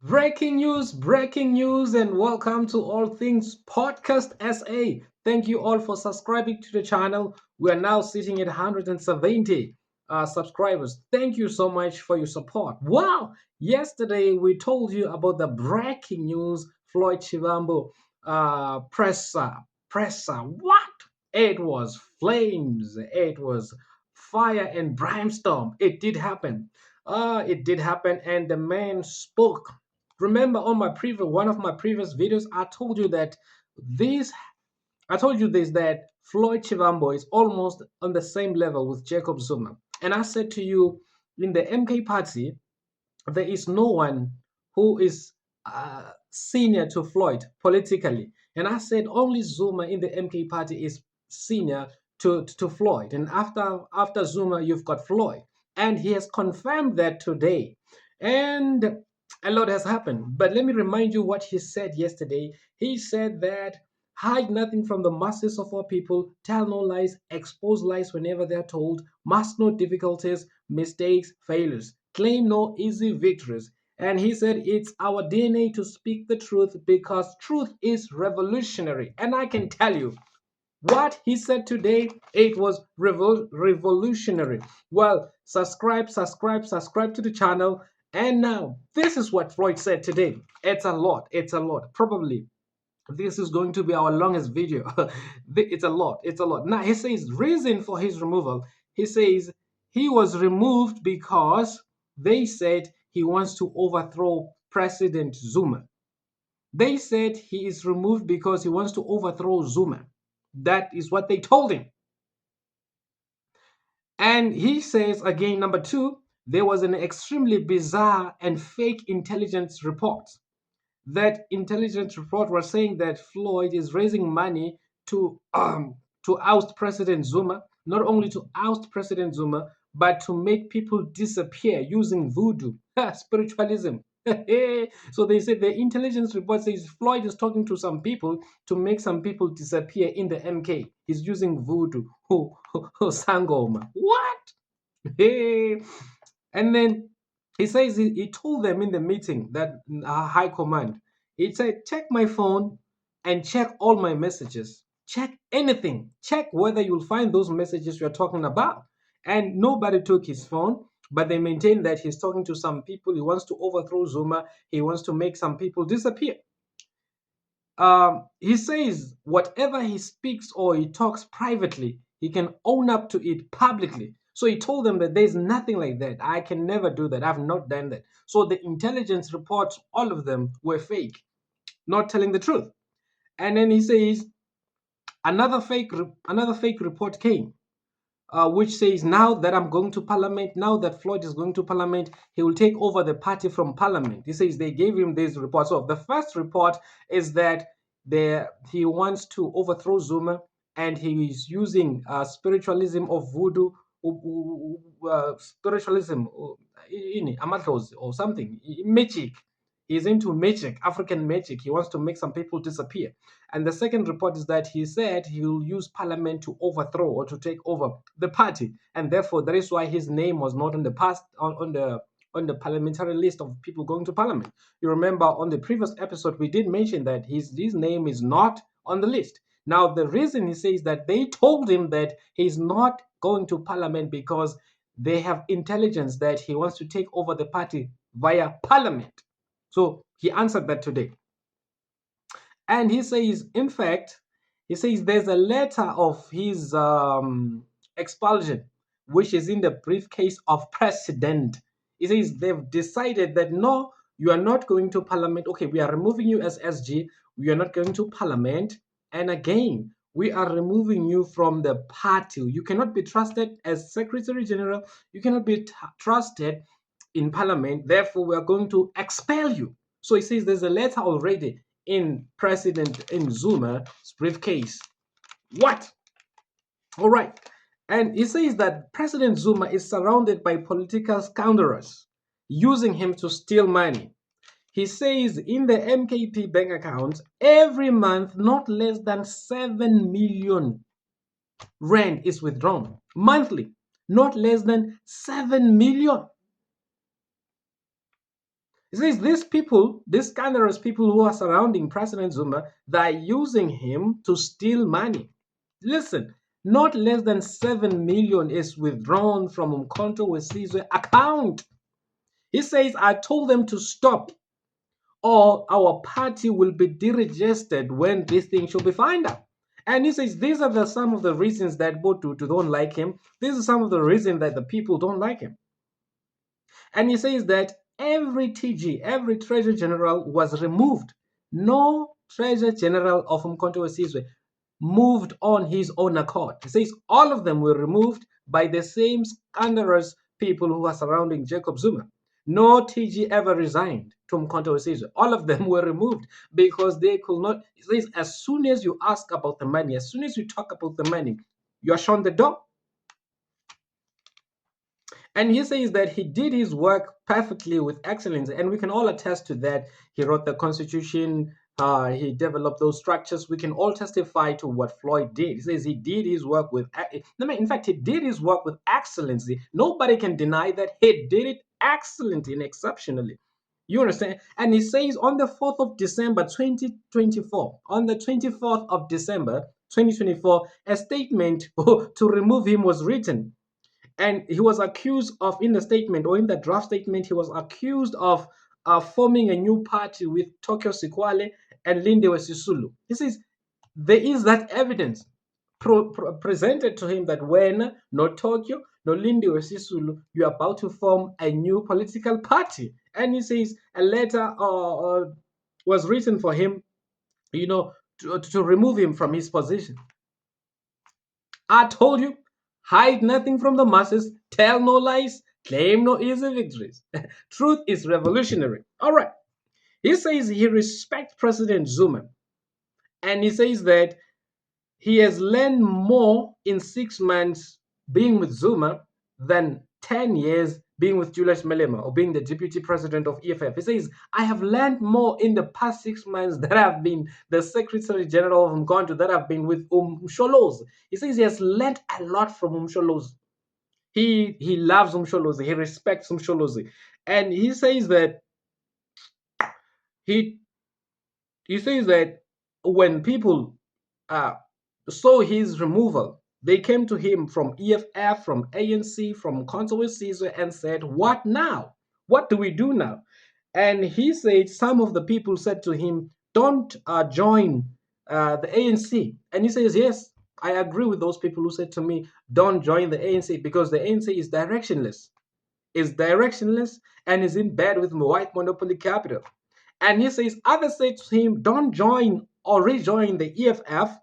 Breaking news, and welcome to All Things Podcast SA. Thank you all for subscribing to the channel. We are now sitting at 170 subscribers. Thank you so much for your support. Wow! Yesterday we told you about the breaking news Floyd Chivambo presser. What? It was flames. It was fire and brimstone. It did happen, and the man spoke. Remember on my previous one of my previous videos, this I told you this that Floyd Chivambo is almost on the same level with Jacob Zuma. And I said to you, in the MK party, there is no one who is senior to Floyd politically. And I said only Zuma in the MK party is senior to Floyd. And after Zuma, you've got Floyd. And he has confirmed that today. And a lot has happened. But let me remind you what he said yesterday. He said that hide nothing from the masses of our people, tell no lies, expose lies whenever they're told, mask no difficulties, mistakes, failures, claim no easy victories. And he said it's our DNA to speak the truth because truth is revolutionary. And I can tell you, what he said today, it was revolutionary. Well, subscribe to the channel. And now, this is what Floyd said today. It's a lot. Probably this is going to be our longest video. It's a lot. Now, he says reason for his removal. He says he was removed because they said he wants to overthrow President Zuma. They said he is removed because he wants to overthrow Zuma. That is what they told him. And he says again, number two, there was an extremely bizarre and fake intelligence report. That intelligence report was saying that Floyd is raising money to oust President Zuma, not only to oust President Zuma, but to make people disappear using voodoo, spiritualism. So they said the intelligence report says Floyd is talking to some people to make some people disappear in the MK. He's using voodoo. Sangoma. What? Hey. And then he says he told them in the meeting that high command, he said, check my phone and check all my messages. Check anything. Check whether you'll find those messages you're talking about. And nobody took his phone, but they maintain that he's talking to some people. He wants to overthrow Zuma. He wants to make some people disappear. He says whatever he speaks or he talks privately, he can own up to it publicly. So he told them that there's nothing like that. I can never do that. I've not done that. So the intelligence reports, all of them were fake, not telling the truth. And then he says another fake report came, which says now that I'm going to parliament, now that Floyd is going to parliament, he will take over the party from parliament. He says they gave him this report. So the first report is that he wants to overthrow Zuma and he is using spiritualism of voodoo, spiritualism, or something, magic. He's into magic, African magic. He wants to make some people disappear. And the second report is that he said he will use parliament to overthrow or to take over the party. And therefore, that is why his name was not on the past on the parliamentary list of people going to parliament. You remember on the previous episode, we did mention that his name is not on the list. Now, the reason he says that they told him that he's not going to parliament because they have intelligence that he wants to take over the party via parliament. So he answered that today. And he says, in fact, he says there's a letter of his expulsion, which is in the briefcase of president. He says they've decided that no, you are not going to parliament. Okay, we are removing you as SG. We are not going to parliament. And again, we are removing you from the party. You cannot be trusted as Secretary General. You cannot be trusted in parliament. Therefore, we are going to expel you. So he says there's a letter already in Zuma's briefcase. What? All right. And he says that President Zuma is surrounded by political scoundrels using him to steal money. He says in the MKP bank accounts, every month, not less than 7 million rand is withdrawn. Monthly, not less than 7 million. He says these people, these scandalous people who are surrounding President Zuma, they're using him to steal money. Listen, not less than 7 million is withdrawn from Umkhonto Wesizwe account. He says, I told them to stop or our party will be deregistered when this thing should be found out. And he says these are some of the reasons that Botutu don't like him. These are some of the reasons that the people don't like him. And he says that every TG, every Treasury General was removed. No Treasury General of Umkhonto Wesizwe moved on his own accord. He says all of them were removed by the same scandalous people who are surrounding Jacob Zuma. No TG ever resigned to Umkhonto Wesizwe. All of them were removed because they could not. He says as soon as you ask about the money, as soon as you talk about the money, you are shown the door. And he says that he did his work perfectly with excellence, and we can all attest to that. He wrote the Constitution, he developed those structures. We can all testify to what Floyd did. He says he did his work with, in fact, he did his work with excellency. Nobody can deny that he did it excellently and exceptionally. You understand? And he says on the 4th of December 2024, on the 24th of December 2024, a statement to remove him was written, and he was accused of, in the statement or in the draft statement, he was accused of forming a new party with Tokyo Sikwale and Lindewe Sisulu. He says there is that evidence presented to him that when no Tokyo, no Lindewe Sisulu, you're about to form a new political party. And he says a letter was written for him, to remove him from his position. I told you, hide nothing from the masses, tell no lies, claim no easy victories. Truth is revolutionary. All right. He says he respects President Zuma. And he says that he has learned more in 6 months being with Zuma than 10 years being with Julius Malema or being the deputy president of EFF. He says, I have learned more in the past 6 months that I've been the secretary general of Mgonto, that I've been with Umsholos. He says he has learned a lot from Umsholos. He loves Umsholozi. He respects Umsholozi. And he he says that when people saw his removal, they came to him from EFF, from ANC, from Council Caesar and said, what now? What do we do now? And he said some of the people said to him, don't join the ANC. And he says, yes, I agree with those people who said to me, don't join the ANC because the ANC is directionless and is in bed with white monopoly capital. And he says others say to him, don't join or rejoin the EFF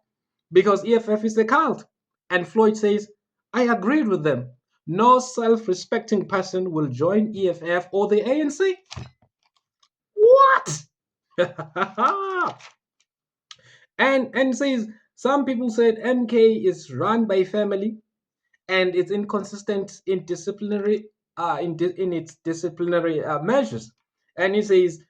because EFF is a cult. And Floyd says, I agreed with them. No self-respecting person will join EFF or the ANC. What? and says some people said MK is run by family and it's inconsistent in disciplinary in its disciplinary measures. And he says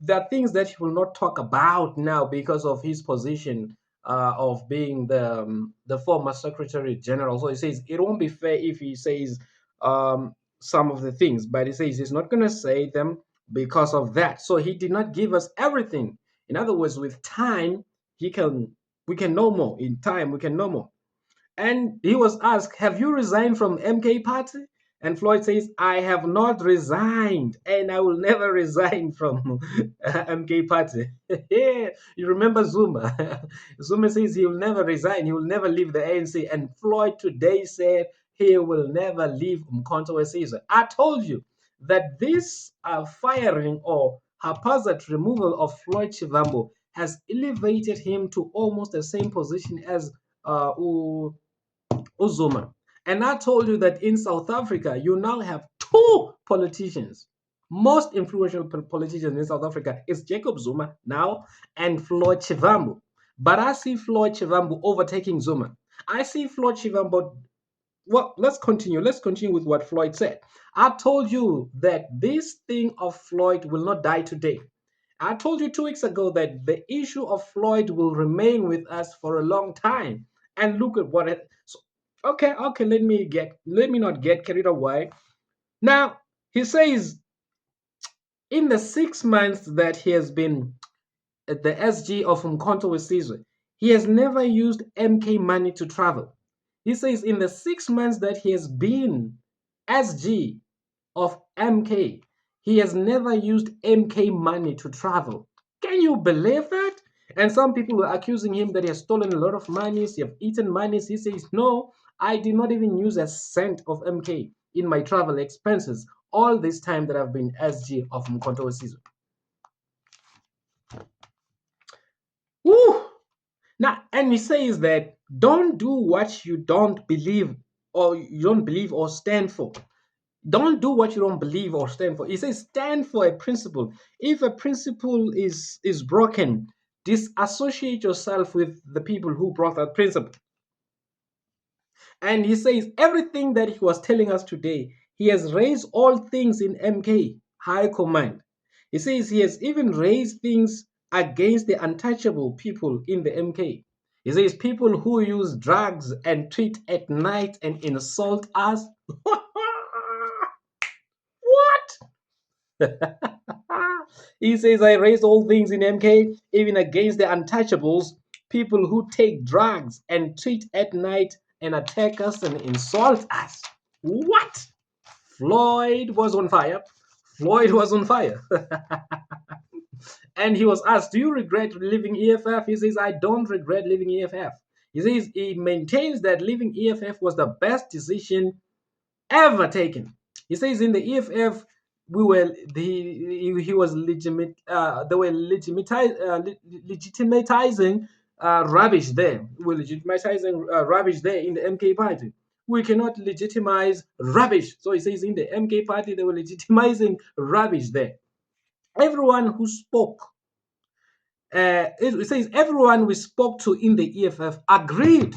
there are things that he will not talk about now because of his position of being the former secretary general. So he says it won't be fair if he says some of the things, but he says he's not going to say them because of that. So he did not give us everything. In other words, with time, we can know more. In time, we can know more. And he was asked, have you resigned from MK party? And Floyd says, I have not resigned and I will never resign from MK party. You remember Zuma? Zuma says he will never resign. He will never leave the ANC. And Floyd today said he will never leave Umkhonto Wesizwe. I told you that this firing or haphazard removal of Floyd Chivambo has elevated him to almost the same position as Zuma. And I told you that in South Africa, you now have two politicians. Most influential politicians in South Africa is Jacob Zuma now and Floyd Chivambo. But I see Floyd Chivambo overtaking Zuma. I see Floyd Chivambo. Well, let's continue. Let's continue with what Floyd said. I told you that this thing of Floyd will not die today. I told you 2 weeks ago that the issue of Floyd will remain with us for a long time. And look at what it. So, okay, let me not get carried away. Now he says In the 6 months that he has been at the SG of Mkonto Wesizwe, he has never used MK money to travel. He says in the 6 months that he has been SG of MK, he has never used MK money to travel. Can you believe that? And some people were accusing him that he has stolen a lot of monies, he have eaten monies. He says, no, I did not even use a cent of MK in my travel expenses all this time that I've been SG of Mkonto Wesizwe. Woo! Now, and he says that don't do what you don't believe or stand for. Don't do what you don't believe or stand for. He says stand for a principle. If a principle is broken, disassociate yourself with the people who brought that principle. And he says everything that he was telling us today, he has raised all things in MK, high command. He says he has even raised things against the untouchable people in the MK. He says people who use drugs and treat at night and insult us. What? He says, I raised all things in MK, even against the untouchables, people who take drugs and treat at night and attack us and insult us. What? Floyd was on fire. Floyd was on fire. And he was asked, do you regret leaving EFF? He says, I don't regret leaving EFF. He says he maintains that leaving EFF was the best decision ever taken. He says in the EFF, he was legitimate. They were legitimatizing rubbish there. We're legitimatizing rubbish there in the MK party. We cannot legitimize rubbish. So he says in the MK party they were legitimizing rubbish there. Everyone who spoke, it says everyone we spoke to in the EFF agreed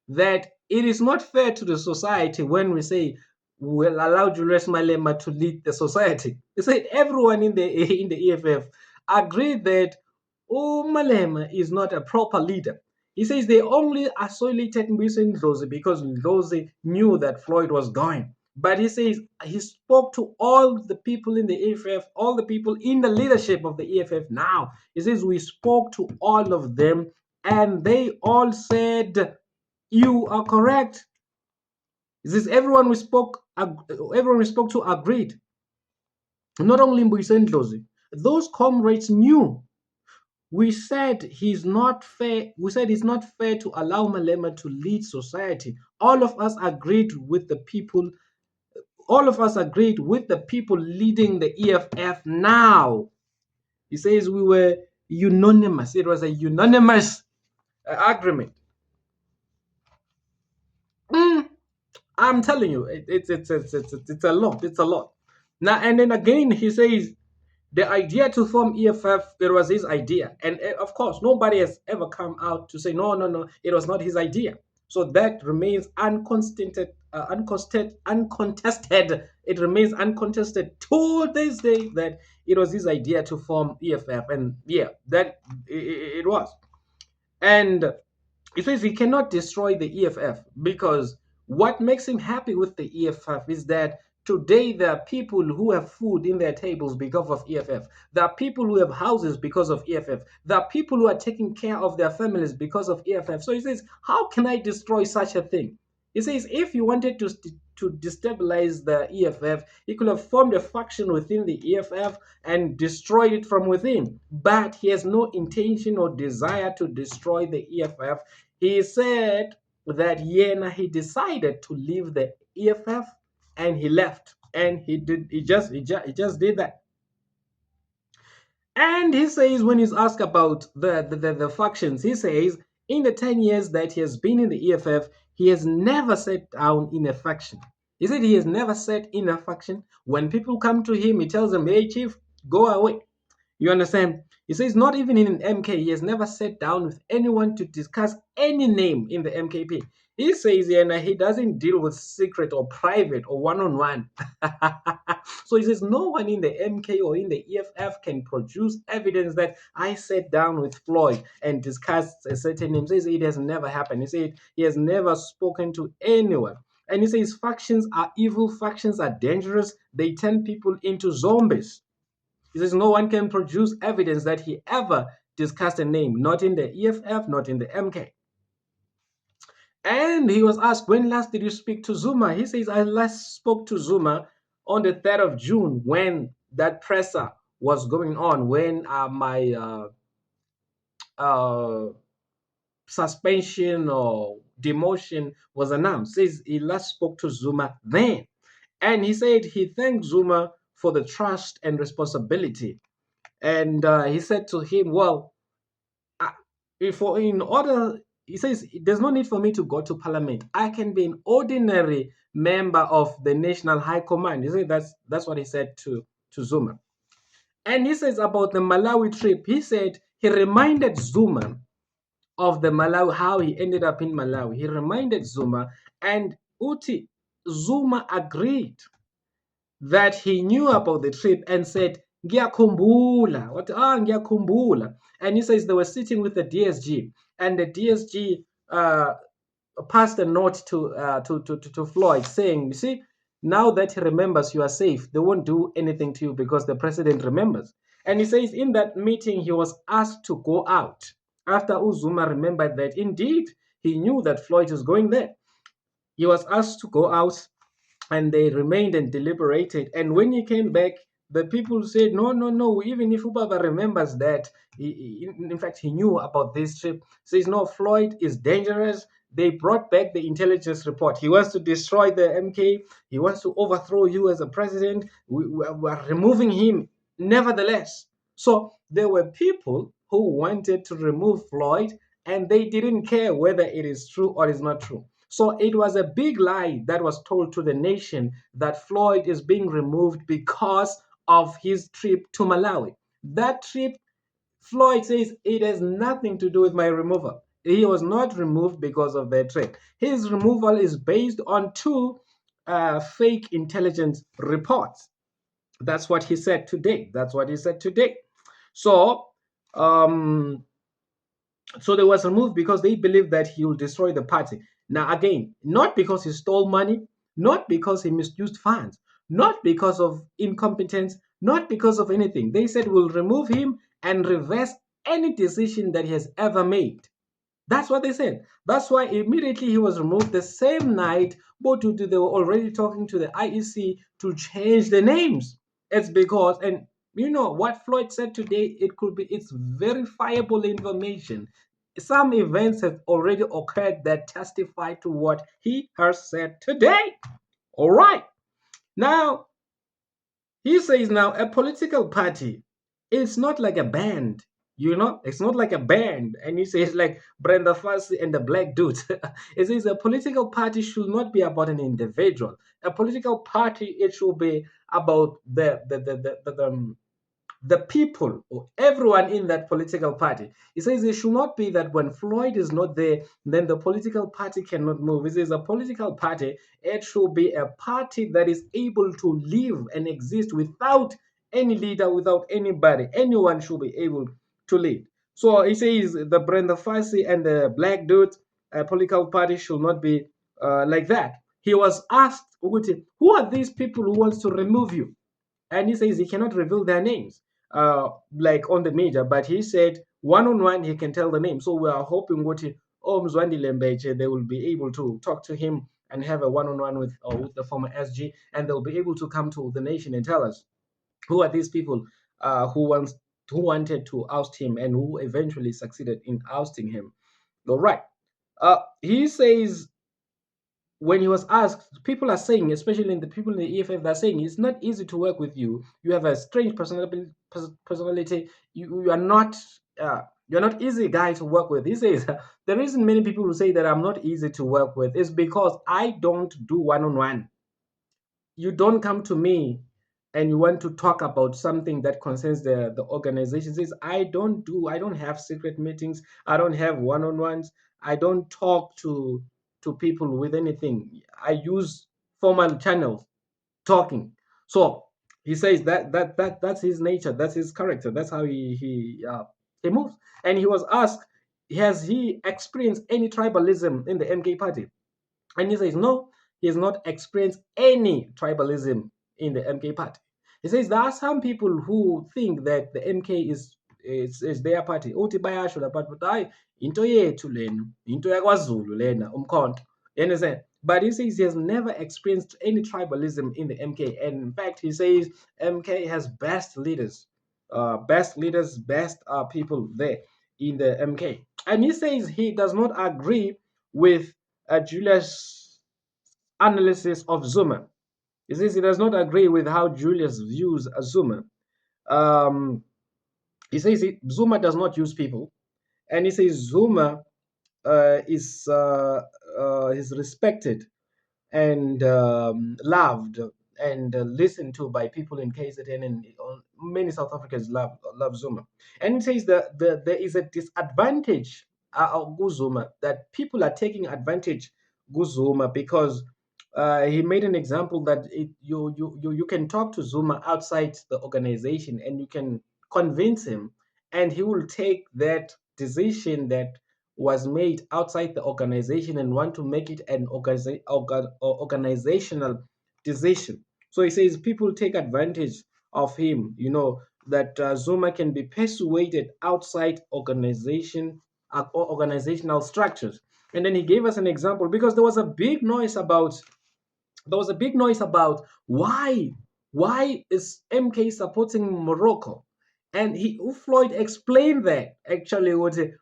that it is not fair to the society when we say we'll allow Julius Malema to lead the society. They said everyone in the EFF agreed that Malema is not a proper leader. He says they only isolated Mbuyiseni Ndlozi because Ndlozi knew that Floyd was going. But he says he spoke to all the people in the EFF, all the people in the leadership of the EFF now. He says we spoke to all of them and they all said you are correct. This everyone we spoke to agreed. Not only Mbuyiseni Ndlozi, those comrades knew. We said he's not fair. We said it's not fair to allow Malema to lead society. All of us agreed with the people. All of us agreed with the people leading the EFF now. He says we were unanimous. It was a unanimous agreement. Mm. I'm telling you, it's a lot. It's a lot. Now and then again, he says the idea to form EFF, it was his idea, and of course, nobody has ever come out to say no, no, no, it was not his idea. So that remains uncontested. It remains uncontested to this day that it was his idea to form EFF, and yeah, that it was. And he says he cannot destroy the EFF because what makes him happy with the EFF is that today there are people who have food in their tables because of EFF. There are people who have houses because of EFF. There are people who are taking care of their families because of EFF. So he says, how can I destroy such a thing? He says, if he wanted to destabilize the EFF, he could have formed a faction within the EFF and destroyed it from within. But he has no intention or desire to destroy the EFF. He said that he decided to leave the EFF and he left. And he just did that. And he says when he's asked about the factions, he says in the 10 years that he has been in the EFF, he has never sat down in a faction. He said he has never sat in a faction. When people come to him, he tells them, hey, chief, go away. You understand? He says not even in an MK, he has never sat down with anyone to discuss any name in the MKP. He says he doesn't deal with secret or private or one-on-one. So he says no one in the MK or in the EFF can produce evidence that I sat down with Floyd and discussed a certain name. He says it has never happened. He said he has never spoken to anyone. And he says factions are evil, factions are dangerous. They turn people into zombies. He says no one can produce evidence that he ever discussed a name, not in the EFF, not in the MK. And he was asked, when last did you speak to Zuma? He says, I last spoke to Zuma on the 3rd of June when that presser was going on, when my uh, suspension or demotion was announced. Says he last spoke to Zuma then. And he said he thanked Zuma for the trust and responsibility. And he said to him, well, uh, if in order, he says, there's no need for me to go to parliament. I can be an ordinary member of the National High Command. He said that's what he said to Zuma. And he says about the Malawi trip, he said he reminded Zuma of the Malawi, how he ended up in Malawi. He reminded Zuma, and Uti Zuma agreed that he knew about the trip and said, Ngiyakumbula. What? Ngiyakumbula. And he says they were sitting with the DSG, and the DSG passed a note to Floyd saying, you see, now that he remembers you are safe, they won't do anything to you because the president remembers. And he says in that meeting, he was asked to go out after Uzuma remembered that indeed he knew that Floyd was going there. He was asked to go out and they remained and deliberated. And when he came back, the people said, no, no, no, even if Ubaba remembers that, in fact, he knew about this trip, says, no, Floyd is dangerous. They brought back the intelligence report. He wants to destroy the MK. He wants to overthrow you as a president. We are removing him. Nevertheless, so there were people who wanted to remove Floyd, and they didn't care whether it is true or is not true. So it was a big lie that was told to the nation that Floyd is being removed because of his trip to Malawi. That trip, Floyd says, it has nothing to do with my removal. He was not removed because of that trip. His removal is based on two fake intelligence reports. That's what he said today. That's what he said today. So, um, so they was removed because they believed that he will destroy the party. Now, again, not because he stole money, not because he misused funds, not because of incompetence, not because of anything. They said we'll remove him and reverse any decision that he has ever made. That's what they said. That's why immediately he was removed the same night. But they were already talking to the IEC to change the names. It's because, and you know what Floyd said today, it's verifiable information. Some events have already occurred that testify to what he has said today. All right. Now, he says now a political party is not like a band, it's not like a band. And he says like Brenda Fassie and the Black Dudes. He says a political party should not be about an individual. A political party, it should be about the people or everyone in that political party. He says it should not be that when Floyd is not there, then the political party cannot move. He says a political party, it should be a party that is able to live and exist without any leader, without anybody. Anyone should be able to lead. So he says the Brenda Fassie and the Black Dudes, a political party should not be like that. He was asked, who are these people who wants to remove you? And he says he cannot reveal their names like on the media, but he said one on one he can tell the name. So we are hoping what Mzwandi Lembeche, they will be able to talk to him and have a one on one with the former SG, and they'll be able to come to the nation and tell us who are these people who wanted to oust him and who eventually succeeded in ousting him. All right. He says when he was asked, people are saying, especially in the people in the EFF, they're saying it's not easy to work with you. You have a strange personality. You are not you're not easy guy to work with. He says the reason many people will say that I'm not easy to work with is because I don't do one-on-one. You don't come to me and you want to talk about something that concerns the organization. Says I don't have secret meetings, I don't have one-on-ones, I don't talk to people with anything. I use formal channels talking. So he says that's his nature, that's his character, that's how he moves. And he was asked, has he experienced any tribalism in the MK party? And he says, no, he has not experienced any tribalism in the MK party. He says there are some people who think that the MK is their party. Uthi bayasho la but hayi into yethu lena, into yakwaZulu lena, umkhonto. You understand? But he says he has never experienced any tribalism in the MK. And in fact, he says MK has best leaders, best people there in the MK. And he says he does not agree with Julius' analysis of Zuma. He says he does not agree with how Julius views Zuma. Um, he says Zuma does not use people, and he says Zuma is respected and loved and listened to by people in KZN, and many South Africans love Zuma. And it says that there is a disadvantage of Zuma, that people are taking advantage of Zuma because he made an example that you can talk to Zuma outside the organization and you can convince him, and he will take that decision that was made outside the organization and want to make it an organizational decision. So he says people take advantage of him, that Zuma can be persuaded outside or organizational structures. And then he gave us an example because there was a big noise about why is MK supporting Morocco, and Floyd explained that actually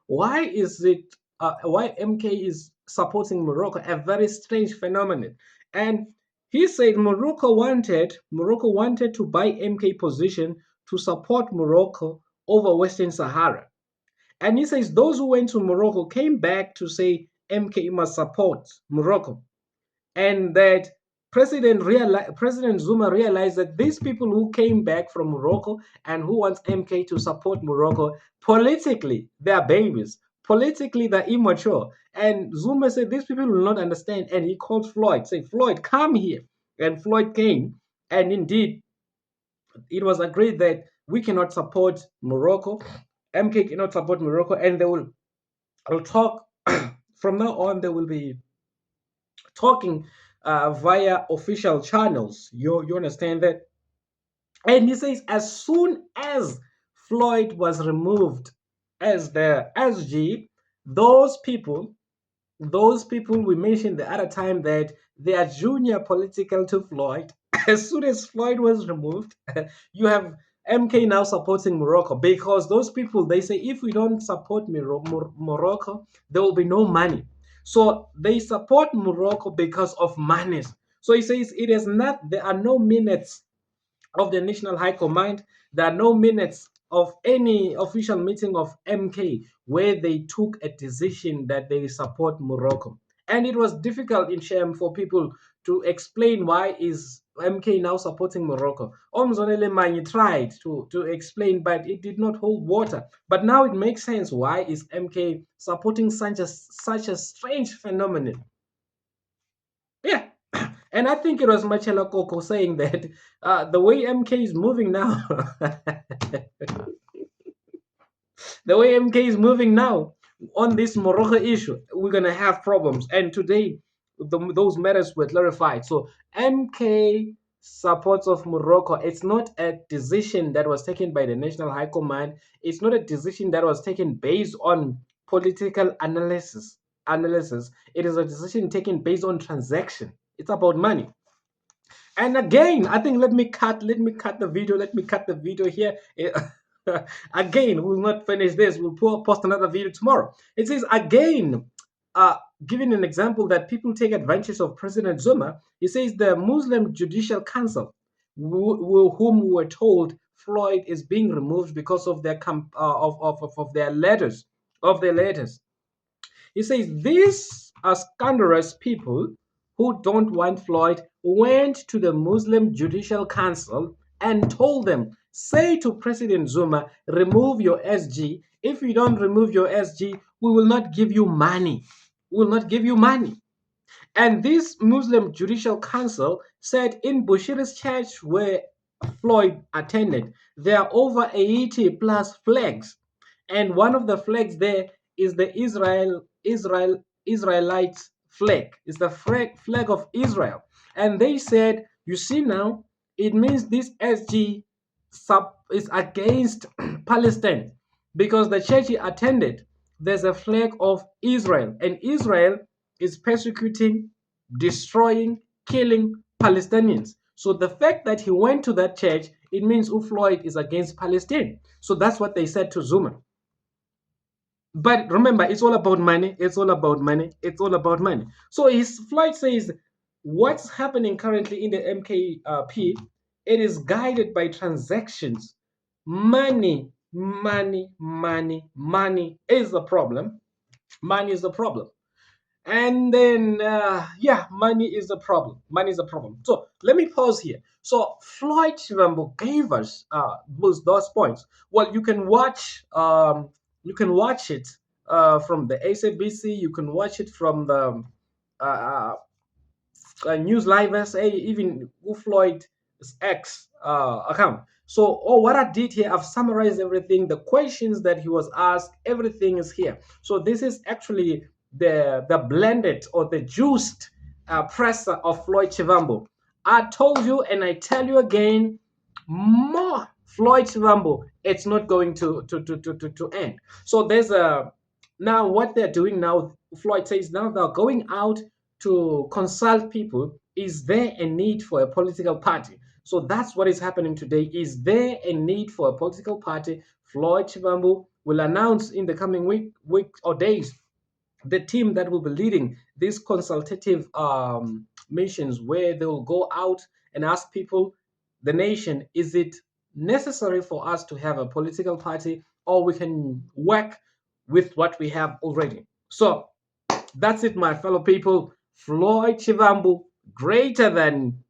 why is it why MK is supporting Morocco, a very strange phenomenon. And he said Morocco wanted to buy MK position to support Morocco over Western Sahara. And he says those who went to Morocco came back to say MK must support Morocco, and that President Zuma realized that these people who came back from Morocco and who wants MK to support Morocco, politically they are babies, politically they're immature. And Zuma said these people will not understand, and he called Floyd, say, Floyd, come here. And Floyd came, and indeed it was agreed that we cannot support Morocco, MK cannot support Morocco, and they will talk from now on. They will be talking via official channels. You understand that? And he says as soon as Floyd was removed as the SG, those people, those people we mentioned the other time that they are junior political to Floyd. As soon as Floyd was removed, you have MK now supporting Morocco, because those people, they say if we don't support Morocco, there will be no money. So they support Morocco because of money. So he says it is not, there are no minutes of the National High Command. There are no minutes of any official meeting of MK where they took a decision that they support Morocco. And it was difficult in Shem for people to explain why is MK now supporting Morocco. Omzonele Manyi tried to explain, but it did not hold water. But now it makes sense why is MK supporting such a strange phenomenon. Yeah. And I think it was Machela Koko saying that the way MK is moving now, the way MK is moving now on this Morocco issue, we're going to have problems. And today, those matters were clarified. So MK supports of Morocco, it's not a decision that was taken by the National High Command. It's not a decision that was taken based on political analysis. It is a decision taken based on transaction. It's about money. And again, I think let me cut the video. Let me cut the video here. Again, we'll not finish this. We'll post another video tomorrow. It says again, uh, giving an example that people take advantage of President Zuma. He says the Muslim Judicial Council, whom we were told Floyd is being removed because of their of their letters of their letters. He says these are scandalous people who don't want Floyd went to the Muslim Judicial Council and told them, say to President Zuma, remove your SG. If you don't remove your SG, we will not give you money. We will not give you money. And this Muslim Judicial Council said in Bushira's church where Floyd attended, there are over 80 plus flags. And one of the flags there is the Israelite flag. It's the flag of Israel. And they said, you see now, it means this SG sub is against Palestine because the church he attended, there's a flag of Israel, and Israel is persecuting, destroying, killing Palestinians. So the fact that he went to that church, it means Floyd is against Palestine. So that's what they said to Zuma. But remember, it's all about money. It's all about money. It's all about money. So his Floyd says what's happening currently in the MKP, it is guided by transactions. Money, money, money, money is the problem. Money is the problem. And then, yeah, money is a problem. Money is a problem. So let me pause here. So Floyd Shivambu gave us those points. Well, you can watch it from the SABC. You can watch it from the uh, uh, News Live SA, even Floyd's X account. So, what I did here, I've summarized everything, the questions that he was asked, everything is here. So, this is actually the blended or the juiced presser of Floyd Chivambo. I told you and I tell you again, more Floyd Chivambo, it's not going to end. So, there's a now what they're doing now, Floyd says now they're going out to consult people. Is there a need for a political party? So that's what is happening today. Is there a need for a political party? Floyd Chivambu will announce in the coming week or days the team that will be leading these consultative missions, where they will go out and ask people, the nation, is it necessary for us to have a political party, or we can work with what we have already? So that's it, my fellow people. Floyd Chivambu, greater than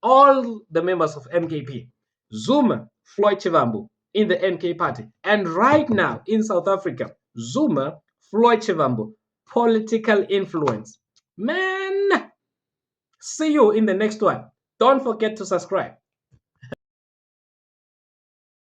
all the members of MKP. Zuma, Floyd Chivambu in the MK party. And right now in South Africa, Zuma, Floyd Chivambu, political influence. Man, see you in the next one. Don't forget to subscribe.